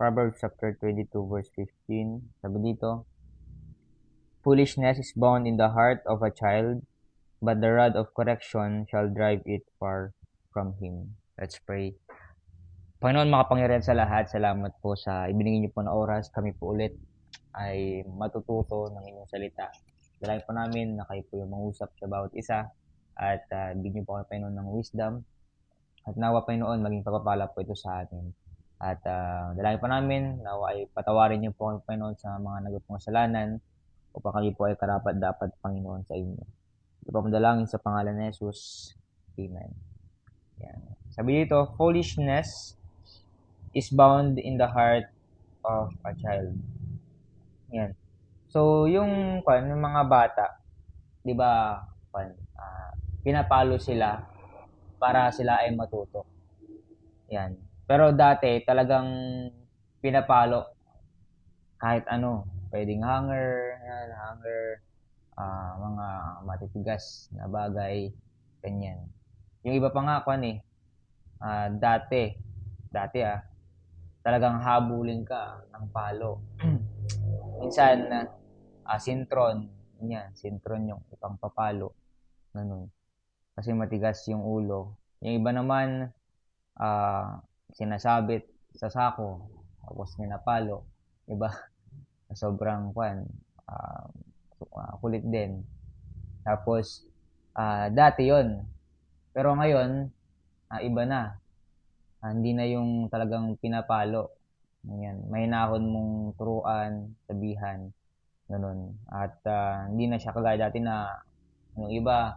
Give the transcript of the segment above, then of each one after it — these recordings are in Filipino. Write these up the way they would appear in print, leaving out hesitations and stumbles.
Proverbs chapter 22 verse 15. Sabi dito, foolishness is bound in the heart of a child, but the rod of correction shall drive it far from him. Let's pray. Panginoon, makapangyarihan sa lahat, salamat po sa ibinigay niyo po na oras. Kami po ulit ay matututo ng inyong salita. Dalayan po namin na kayo po yung mangusap sa bawat isa at bigyan niyo po kami, Panginoon, ng wisdom. At nawa, Panginoon, maging pagpapala po ito sa atin. At dalayan po namin, nawa ay patawarin niyo po kami, Panginoon, sa mga nagawang kasalanan upang kami po ay karapat-dapat, Panginoon, sa inyo. Ito po madalangin sa pangalan ni Jesus. Amen. Yan. Sabi dito, foolishness is bound in the heart of a child. Yan. So, yung mga bata, 'di ba, pinapalo sila para sila ay matuto. Yan. Pero dati talagang pinapalo kahit ano, pwedeng hanger, mga matitigas na bagay, ganyan. Yung iba pa nga dati talagang habulin ka ng palo. Minsan sintron, sintron yung ipang papalo, ganun. Kasi matigas yung ulo. Yung iba naman sinasabit sa sako, tapos minapalo, iba sobrang kulit din. Tapos dati yon, pero ngayon iba na. Hindi na yung talagang pinapalo. Yan, may nahon mong turuan, sabihan, ganun. At hindi na siya kagaya dati na yung iba,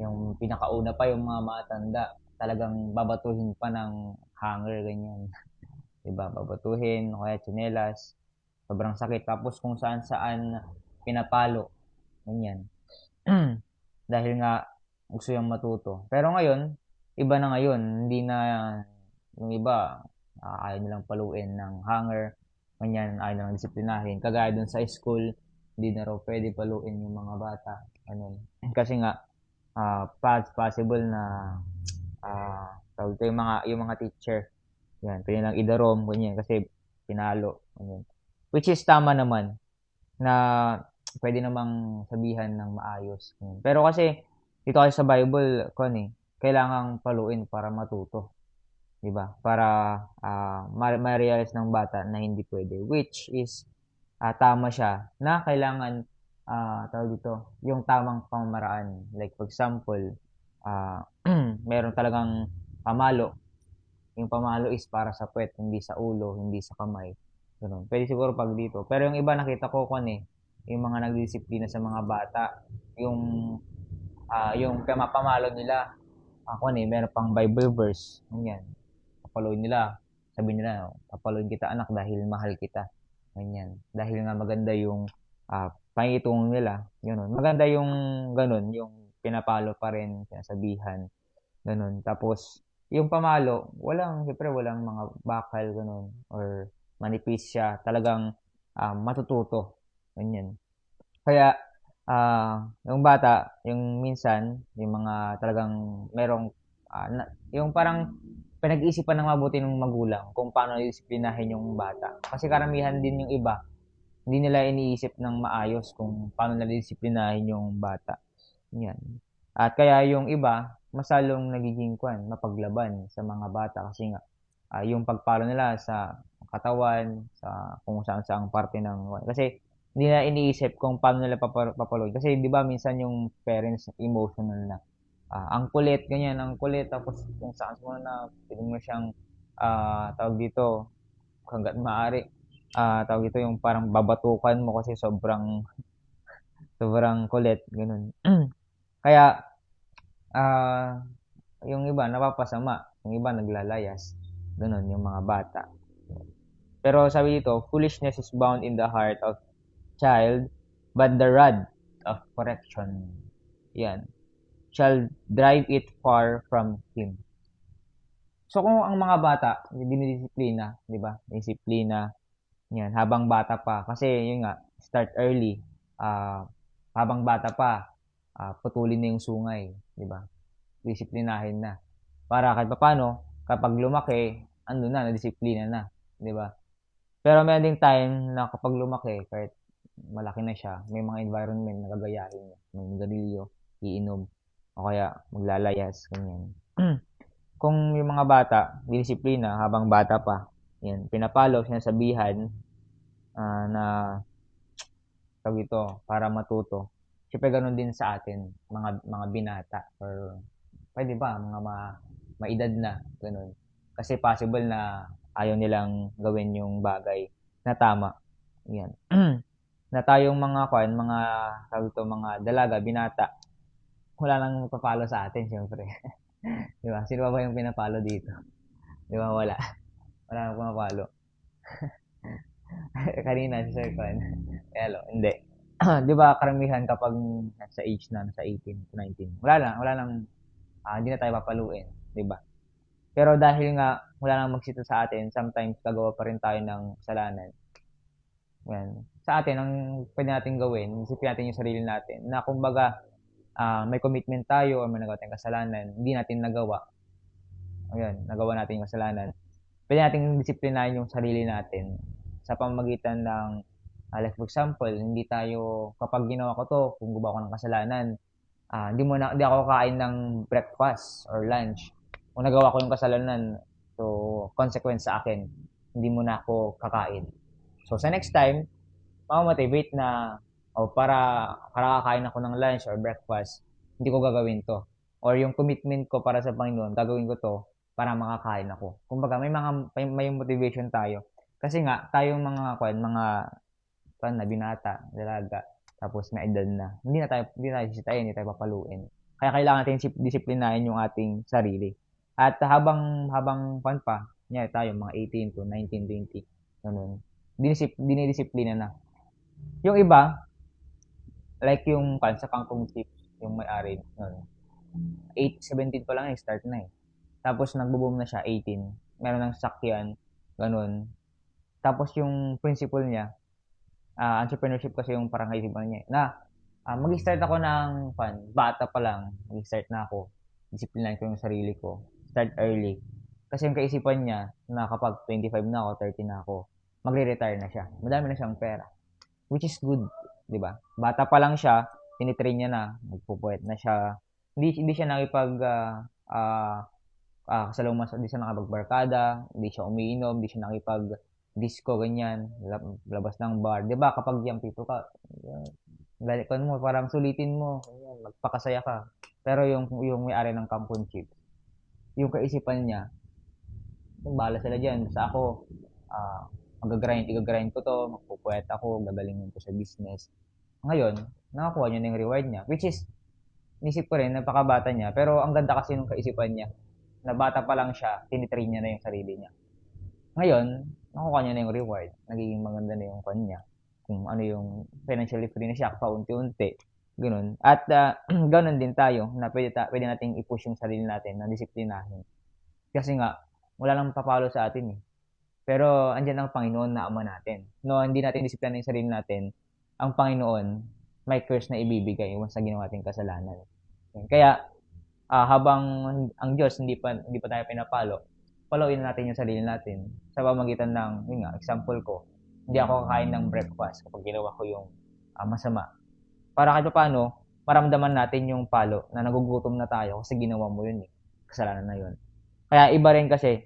yung pinakauna pa yung mga matanda, talagang babatuhin pa ng hanger, ganyan. Diba? Babatuhin, o kaya tsinelas, sobrang sakit. Tapos kung saan-saan pinapalo, ganyan. Dahil nga gusto yung matuto. Pero ngayon, iba na ngayon. Hindi na yung iba, ayaw nilang paluin ng hanger, ganyan, ayaw nilang disiplinahin. Kagaya dun sa school, hindi na raw pwede paluin yung mga bata. Ano, kasi nga, possible na tawag ito yung mga teacher. Yan, pwede lang idarom, ganyan, kasi pinalo. Ganyan. Which is tama naman na pwede namang sabihan ng maayos. Ganyan. Pero kasi, dito kasi sa Bible, kailangang paluin para matuto. 'Di ba? Para ma-realize ng bata na hindi pwede, which is tama siya na kailangan tawag dito, yung tamang pamamaraan. Like for example, meron talagang pamalo. Yung pamalo is para sa puwet, hindi sa ulo, hindi sa kamay. Ganun. Pwede siguro pag dito. Pero yung iba nakita ko yung mga nagdisiplina sa mga bata, yung pamalo nila, meron pang Bible verse, ganyan. Papaluin nila. Sabi nila, papaluin kita anak dahil mahal kita. Ganyan. Dahil nga maganda yung pangitungo nila. Ganun. Maganda yung ganun, yung pinapalo pa rin, sinasabihan. Ganun. Tapos, yung pamalo, siyempre walang mga bakal, ganun, or manipis siya. Talagang matututo. Ganyan. Kaya, yung bata, yung minsan, yung mga talagang merong, yung parang pinag-iisipan ng mabuti ng magulang kung paano disiplinahin yung bata. Kasi karamihan din yung iba, hindi nila iniisip ng maayos kung paano nila disiplinahin yung bata. Yan. At kaya yung iba, masalong nagiging mapaglaban sa mga bata kasi nga, yung pagpalo nila sa katawan, sa kung saan-saang parte ng, kasi hindi na iniisip kung paano nila papaluin. Kasi di ba minsan yung parents emotional na, ang kulit, ganyan, ang kulit, tapos kung saan mo na, pwede mo siyang, tawag dito, hanggat maaari, tawag dito yung parang babatukan mo kasi sobrang kulit, ganun. Kaya, yung iba napapasama, yung iba naglalayas, ganun, yung mga bata. Pero sabi dito, foolishness is bound in the heart of child, but the rod of correction, yan, shall drive it far from him. So kung ang mga bata, dinidisiplina, 'di ba? Disiplina, 'yan, habang bata pa. Kasi yun nga, start early. Habang bata pa, putulin na yung sungay, 'di ba? Disiplinahin na. Para kahit papaano, kapag lumaki, ando na, disiplina na, 'di ba? Pero meron ding time na kapag lumaki, kahit malaki na siya, may mga environment na gagayahin niya. May garilyo, iinom, o kaya maglalayas, ganyan. Kung yung mga bata, disiplina habang bata pa, yan, pinapalo, sinasabihan na tawag ito, para matuto. Siyempre ganun din sa atin, mga binata or pwede ba mga maedad na ganun. Kasi possible na ayaw nilang gawin yung bagay na tama. Yan. Na tayong mga tawag ito, mga dalaga, binata, wala nang magpapalo sa atin, siyempre. Di ba? Sino ba yung pinapalo dito? Di ba? Wala. Wala nang pumapalo. Kanina si Sir Kwan. Hello, hindi. Di ba karamihan kapag nasa age na, nasa 18 to 19, wala lang, hindi na tayo papaluin. Di ba? Pero dahil nga wala nang magsito sa atin, sometimes gagawa pa rin tayo ng kasalanan. Yan. Sa atin, ang pwede natin gawin, isipin natin yung sarili natin, na kumbaga, may commitment tayo o may nagawa tayong kasalanan, hindi natin nagawa. Ayun, nagawa natin yung kasalanan. Pwede natin disiplinahin yung sarili natin sa pamamagitan ng, like for example, hindi tayo, kapag ginawa ko to, kung gumawa ko ng kasalanan, hindi ako kakain ng breakfast or lunch. Kung nagawa ko yung kasalanan, so, consequence sa akin, hindi mo na ako kakain. So, sa next time, mamamotivate na, para kakain ako ng lunch or breakfast, hindi ko gagawin to. Or yung commitment ko para sa Panginoon, gagawin ko to para makakain ako. Kumbaga, may motivation tayo. Kasi nga, tayong mga binata, dalaga, tapos may edad na. Hindi tayo sisitayin, hindi tayo papaluin. Kaya kailangan natin disiplinahin yung ating sarili. At habang niya tayo mga 18 to 19, 20, ganun. Dinidisiplina na. Yung iba, like yung sa kangkong chips, yung may-ari, noon. 17 pa lang start na eh. Tapos nagbo-boom na siya 18. Meron ng sasakyan, ganun. Tapos yung principle niya, entrepreneurship kasi yung parang kaisipan niya. Na mag-start ako ng bata pa lang, mag-start na ako. Disiplinahin ko yung sarili ko. Start early. Kasi yung kaisipan niya, na kapag 25 na ako, 30 na ako, magre-retire na siya. Madami na siyang pera. Which is good, di ba? Bata pa lang siya, tinitrain niya na, magpupuwet na siya. Hindi siya nakipag kasalamuha, hindi siya nakapagbarkada, hindi siya umiinom, hindi siya nakipag disco, ganyan, labas ng bar. Di ba kapag young people ka, galikan mo, parang sulitin mo, ganyan, magpakasaya ka. Pero yung may-ari ng Kampon Chips, yung kaisipan niya, bahala sila dyan. Sa ako, i-grind ko to, magpupuwet ako, gagalingin ko sa business. Ngayon, nakakuha niya na yung reward niya. Which is, nisip ko rin, napakabata niya. Pero ang ganda kasi nung kaisipan niya, na bata pa lang siya, tinitrain niya na yung sarili niya. Ngayon, nakuha niya na yung reward. Nagiging maganda na yung kanya. Kung ano yung financially free na siya, paunti-unti. Ganun. At ganun din tayo, na pwede nating i-push yung sarili natin, na disiplinahin. Kasi nga, wala nang papalo sa atin eh. Pero andyan ang Panginoon na Ama natin. No, hindi natin disiplinahin yung sarili natin, ang Panginoon may curse na ibibigay once na ginawa nating kasalanan. Kaya habang ang Diyos hindi pa tayo pinapalo, paluin natin yung sarili natin sa pamamagitan ng, yun nga, example ko, hindi ako kakain ng breakfast kapag ginawa ko yung masama. Para kahit paano, maramdaman natin yung palo na nagugutom na tayo kasi ginawa mo yun eh. Kasalanan na yun. Kaya iba rin kasi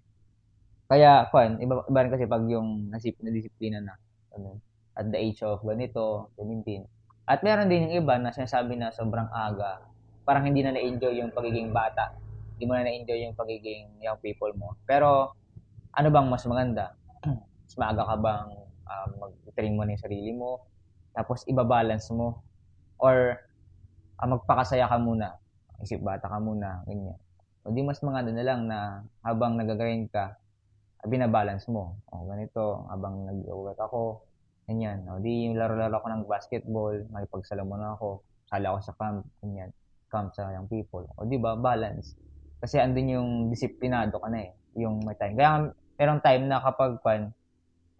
iba rin kasi pag yung nadisiplina na, ano, at the age of ganito, 17. At meron din yung iba na sinasabi na sobrang aga, parang hindi na na-enjoy yung pagiging bata. Hindi mo na na-enjoy yung pagiging young people mo. Pero, ano bang mas maganda? Mas maaga ka bang mag-train mo na yung sarili mo, tapos ibabalance mo, or magpakasaya ka muna, isip bata ka muna, ganyan. O di mas maganda na lang na habang nag-grind ka, binabalance mo. O ganito, habang nag-work ako, ganyan. O di laro-laro ako ng basketball, makipagsalamuha na ako, sala ako sa camp, ganyan. Camp sa young people. O di ba, balance. Kasi andun yung disiplinado ka na eh, yung may time. Kaya merong time na kapag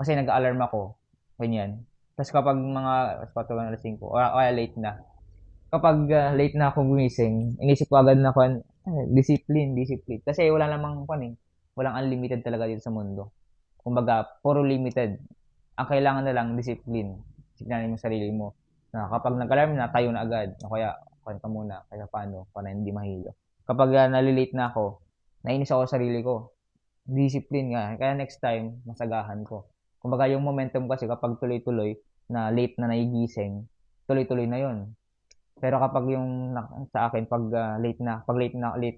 kasi nag-alarm ako, ganyan. Tapos kapag mga 4 na 5, o late na, kapag late na ako gumising, inisip ko agad na discipline. Kasi wala namang walang unlimited talaga dito sa mundo. Kumbaga, puro limited. Ang kailangan na lang, discipline. Disiplinahin mo sarili mo. Na kapag nag-alarm na, tayo na agad. O kaya, kuhan ka muna, kaya paano, para hindi mahilo. Kapag nalilate na ako, nainis ako sa sarili ko. Discipline nga. Kaya next time, masagahan ko. Kumbaga yung momentum kasi kapag tuloy-tuloy, na late na naigising, tuloy-tuloy na yon. Pero kapag yung sa akin, pag late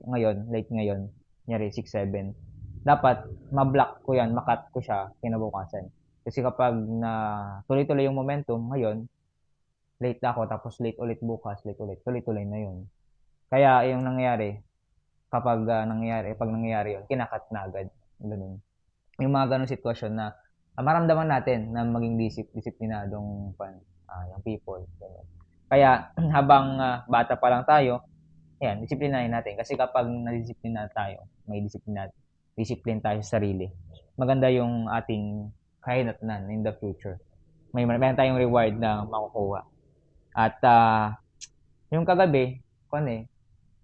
ngayon, nyari 6, 7, dapat ma-block ko yan, makat ko siya kinabukasan. Kasi kapag na tuloy-tuloy yung momentum, ngayon, late ako, tapos late ulit bukas, late ulit, tuloy-tuloy na yun. Kaya yung nangyayari, pag nangyayari yun, kinakat na agad. Ganun. Yung mga ganun sitwasyon na maramdaman natin na maging disiplinadong yung people. Ganun. Kaya habang bata pa lang tayo, yan, disiplinahin natin. Kasi kapag nadisiplina tayo, may discipline tayo sa sarili, maganda yung ating kahinatnan in the future. Meron tayong reward na makukuha. At yung kagabi,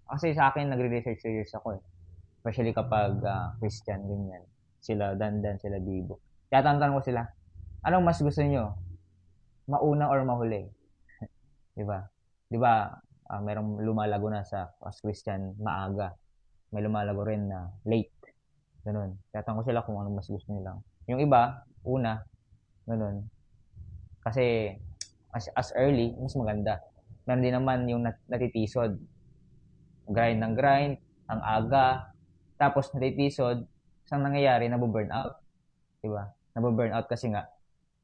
kasi sa akin nagre-research series ako eh. Especially kapag Christian, ganyan. Sila Dandan, sila Bibo. Kaya tanong ko sila, anong mas gusto niyo? Mauna or mahuli? 'Di ba? 'Di ba? Merong lumalago na sa as Christian maaga. May lumalago rin na late. Ganun. Kaya tanong ko sila kung anong mas gusto nila. Yung iba, una, ganun. Kasi as early, mas maganda. Meron din naman yung natitisod. Grind ng grind, ang aga, tapos natitisod, isang nangyayari, nabuburn out. Diba? Nabuburn out kasi nga,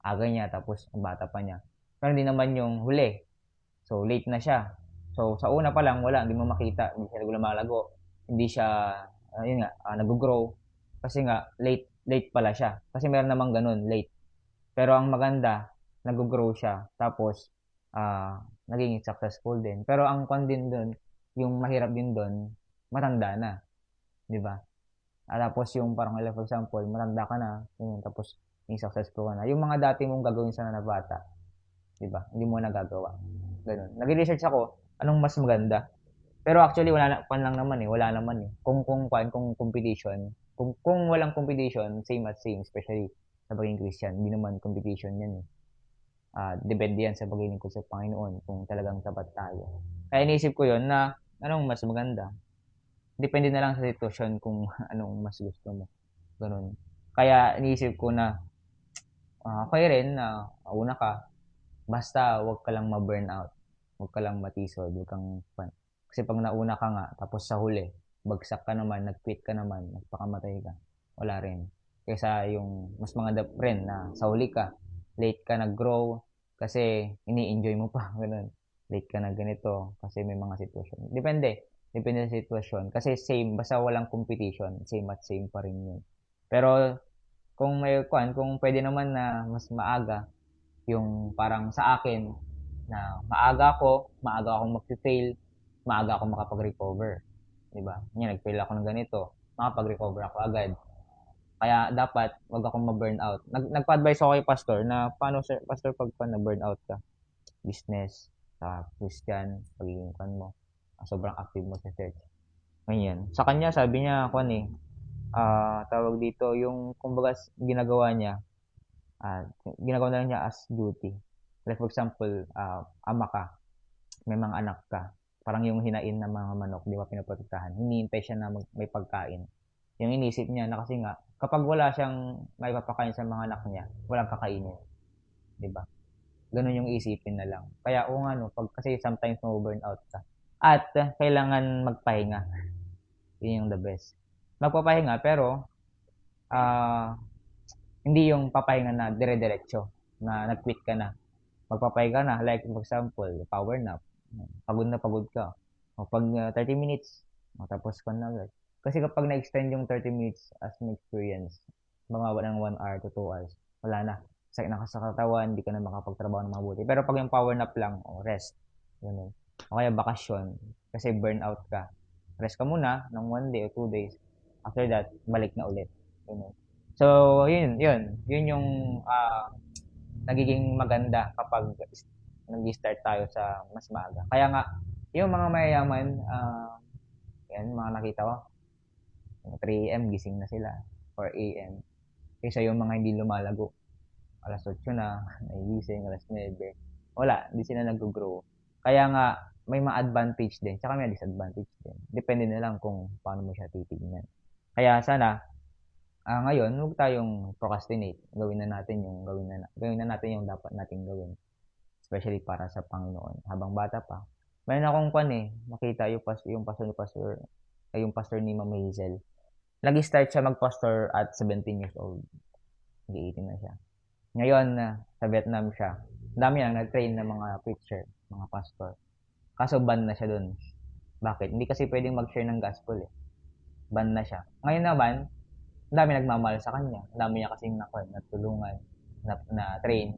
aga niya, tapos ang bata pa niya. Meron din naman yung huli. So, late na siya. So, sa una pa lang, wala, hindi mo makita, hindi siya lumalago, hindi siya, yun nga, nag-grow. Kasi nga, late pala siya. Kasi meron namang ganun, late. Pero ang maganda, nag-grow siya. Tapos, naging successful din. Pero ang din doon, yung mahirap din doon, matanda na. Di ba? Tapos yung parang, for example, matanda ka na, yun, tapos yung successful ka na. Yung mga dati mong gagawin sana na bata, di ba? Hindi mo nagagawa. Ganun. Nag-research ako, anong mas maganda. Pero actually, wala na, lang naman eh. Wala naman eh. Kung competition, kung walang competition, same at same, especially sa pagiging Christian, hindi naman competition yan eh. Depende yan sa paglilingkod sa Panginoon kung talagang sapat tayo. Kaya inisip ko yon na anong mas maganda. Depende na lang sa sitwasyon kung anong mas gusto mo. Ganun. Kaya inisip ko na okay rin na una ka, basta wag ka lang ma-burn out. Wag ka lang matisod, wag kang kasi pag nauna ka nga, tapos sa huli, bagsak ka naman, nag-quit ka naman, nagpakamatay ka, wala rin. Kaysa yung mas maganda rin na sa huli ka, late ka nag-grow, kasi ini-enjoy mo pa, ganun. Late ka na ganito, kasi may mga sitwasyon. Depende sa sitwasyon. Kasi same, basta walang competition, same at same pa rin yun. Pero, kung pwede naman na mas maaga, yung parang sa akin, na maaga akong mag-fail, maaga ako makapag-recover. Diba? Yan, nag-fail ako ng ganito, makapag-recover ako agad. Kaya dapat, wag akong ma-burnout. Nagpa-advise ako kay pastor na paano, sir, pastor, pag na-burnout ka, business, sa Christian, pagiging mo, sobrang active mo sa church. Ganyan. Sa kanya, sabi niya, tawag dito, yung, kumbaga, ginagawa na lang niya as duty. Like for example, ama ka, may mga anak ka, parang yung hinain ng mga manok, di ba, pinaprotektahan. Hinihintay siya na may pagkain. Yung inisip niya na kasi nga, kapag wala siyang may papakain sa mga anak niya, walang kakainin. Di ba? Ganun yung isipin na lang. Kaya kasi sometimes ma-burn out ka. At kailangan magpahinga. Yun yung the best. Magpapahinga pero hindi yung papahinga na dire-diretso na nag-quit ka na. Magpapahinga na, like for example, power nap. Pagod ka. O pag 30 minutes, tapos ka na agad. Kasi kapag na-extend yung 30 minutes as an experience, mamawa ng 1 hour to 2 hours, wala na. Sakit na ka sa katawan, hindi ka na makapagtrabaho ng mabuti. Pero pag yung power nap lang, rest. Ganun. O kaya bakasyon, kasi burnout ka. Rest ka muna ng 1 day o 2 days. After that, balik na ulit. Ganun. So, yun yung nagiging maganda kapag nag-start tayo sa mas maaga. Kaya nga, yung mga mayayaman, yan, mga nakita ko, 3 a.m. gising na sila, 4 a.m. Kaysa yung mga hindi lumalago. alas 8 na, nagigising, alas 9. Wala, hindi sila nag-grow. Kaya nga, may ma-advantage din, tsaka may disadvantage din. Depende na lang kung paano mo siya titignan. Kaya sana, ngayon, huwag tayong procrastinate. Gawin na natin yung dapat nating gawin. Especially para sa Panginoon. Habang bata pa. Mayroon akong nakita yung pastor ni Ma'am Hazel. Nag-start siya mag-pastor at 17 years old. Hindi 18 na siya. Ngayon, sa Vietnam siya. Dami lang nag-train ng mga preacher, mga pastor. Kaso ban na siya dun. Bakit? Hindi kasi pwedeng mag-share ng gospel eh. Ban na siya. Ngayon naman, dami nagmamahal sa kanya. Dami niya kasing natulungan, na train.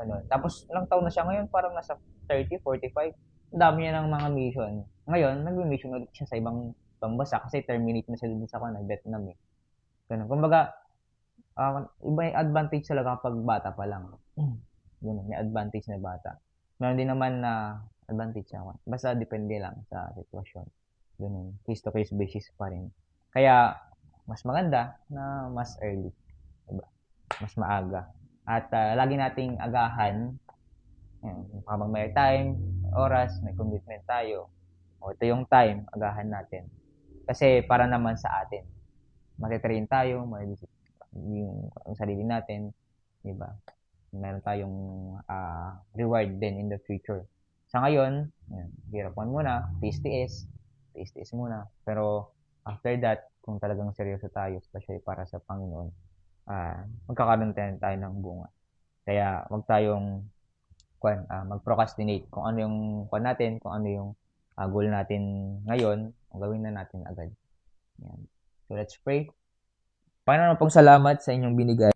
Ano. Tapos, ilang taon na siya ngayon, parang nasa 30, 45. Dami niya ng mga mission. Ngayon, nag-mission ulit siya sa ibang bansa kasi terminate na siya dun sa Vietnam eh. Ganun. Kumbaga, iba yung advantage talaga kapag bata pa lang. Ganun, may advantage na bata. Meron din naman na advantage ako. Basta depende lang sa sitwasyon. Ganun, case to case basis pa rin. Kaya, mas maganda na mas early. Diba? Mas maaga. At lagi nating agahan, habang may time, oras, may commitment tayo. O ito yung time, agahan natin. Kasi para naman sa atin. Matitrain tayo, yung sarili natin, di ba? Meron tayong reward din in the future. Sa ngayon, hirapan muna, tiis-tiis muna. Pero after that, kung talagang seryoso tayo, especially para sa Panginoon, magkakaroon tayo ng bunga. Kaya wag tayong mag-procrastinate kung ano yung natin, kung ano yung goal natin ngayon, gawin na natin agad. Yan. So let's pray. Panginoon, pong salamat sa inyong binigay.